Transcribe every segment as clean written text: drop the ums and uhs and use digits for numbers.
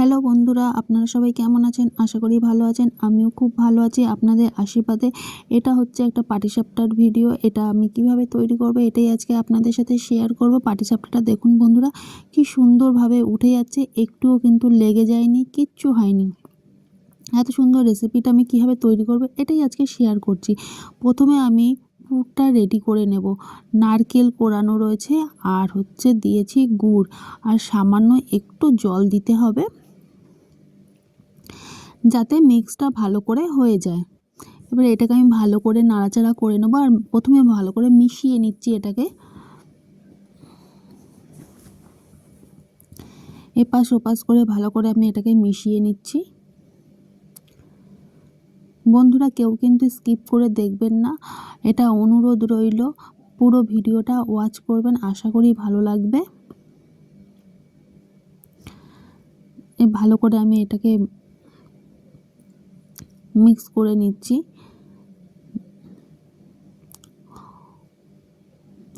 Hello বন্ধুরা, আপনারা সবাই কেমন আছেন? আশা করি ভালো আছেন। আমিও খুব ভালো আছি আপনাদের আশীর্বাদে। এটা হচ্ছে একটা পাটিসাপটার ভিডিও। এটা আমি কিভাবে তৈরি করব এটাই আজকে আপনাদের সাথে শেয়ার করব। পাটিসাপটাটা দেখুন বন্ধুরা, কি সুন্দরভাবে উঠে যাচ্ছে, একটুও কিন্তু লেগে যায়নি, কিচ্ছু হয়নি। এত সুন্দর রেসিপিটা আমি কীভাবে তৈরি করব এটাই আজকে শেয়ার করছি। প্রথমে আমি পুরটা রেডি করে নেব। নারকেল কোরানো রয়েছে, আর হচ্ছে দিয়েছি গুড়, আর সামান্য একটু জল দিতে হবে যাতে মিক্সটা ভালো করে হয়ে যায়। এবার এটাকে আমি ভালো করে নাড়াচাড়া করে নেবো, আর প্রথমে ভালো করে মিশিয়ে নিচ্ছি এটাকে। এপাশ ওপাশ করে ভালো করে আমি এটাকে মিশিয়ে নিচ্ছি। বন্ধুরা, কেউ কিন্তু স্কিপ করে দেখবেন না, এটা অনুরোধ রইল। পুরো ভিডিওটা ওয়াচ করবেন, আশা করি ভালো লাগবে। ভালো করে আমি এটাকে মিক্স করে নিচ্ছি।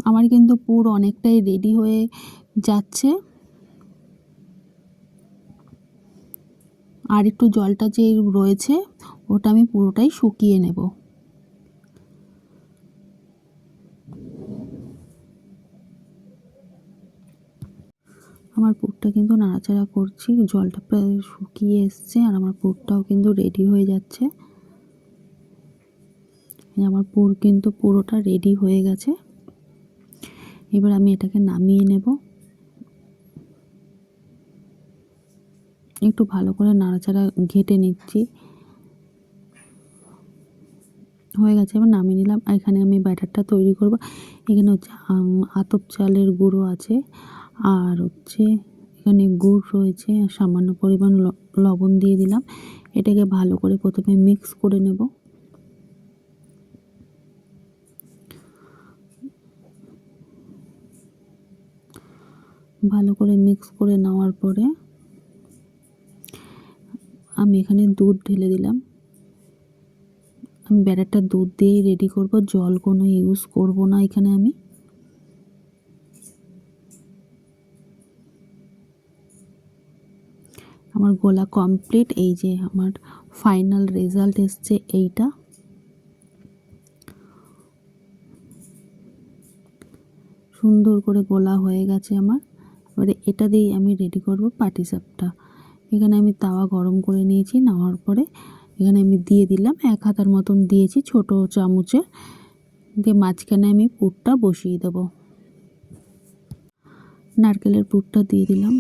আমার কিন্তু পুর অনেকটাই রেডি হয়ে যাচ্ছে, আর একটু জলটা যে রয়েছে ওটা আমি পুরোটাই শুকিয়ে নেব। আমার পুরটা কিন্তু নাড়াচাড়া করছি, জলটা প্রায় শুকিয়ে এসছে, আর আমার পুরটাও কিন্তু রেডি হয়ে যাচ্ছে। আমার পুর কিন্তু পুরোটা রেডি হয়ে গেছে। এবার আমি এটাকে নামিয়ে নেব। একটু ভালো করে নাড়াচাড়া ঘেটে নিচ্ছি, হয়ে গেছে। এবার নামিয়ে নিলাম। এখানে আমি ব্যাটারটা তৈরি করব। এখানে হচ্ছে আতপ চালের গুঁড়ো আছে, আর হচ্ছে এখানে গুড় রয়েছে, আর সামান্য পরিমাণ লবণ দিয়ে দিলাম। এটাকে ভালো করে প্রথমে মিক্স করে নেব। ভালো করে মিক্স করে নেওয়ার পরে আমি এখানে দুধ ঢেলে দিলাম। আমি ব্যাটারটা দুধ দিয়েই রেডি করব, জল কোনো ইউজ করব না এখানে আমি। আমার গোলা কমপ্লিট। এই যে আমার ফাইনাল রেজাল্ট এসছে এইটা। সুন্দর করে গোলা হয়ে গেছে আমার। এবারে এটা দিয়েই আমি রেডি করব পাটিসাপটা। এখানে আমি তাওয়া গরম করে নিয়েছি, নেওয়ার পরে এখানে আমি দিয়ে দিলাম 1 হাতার মতন দিয়েছি ছোট চামচে, দিয়ে মাঝখানে আমি পুরটা বসিয়ে দেব। নারকেলের পুরটা দিয়ে দিলাম।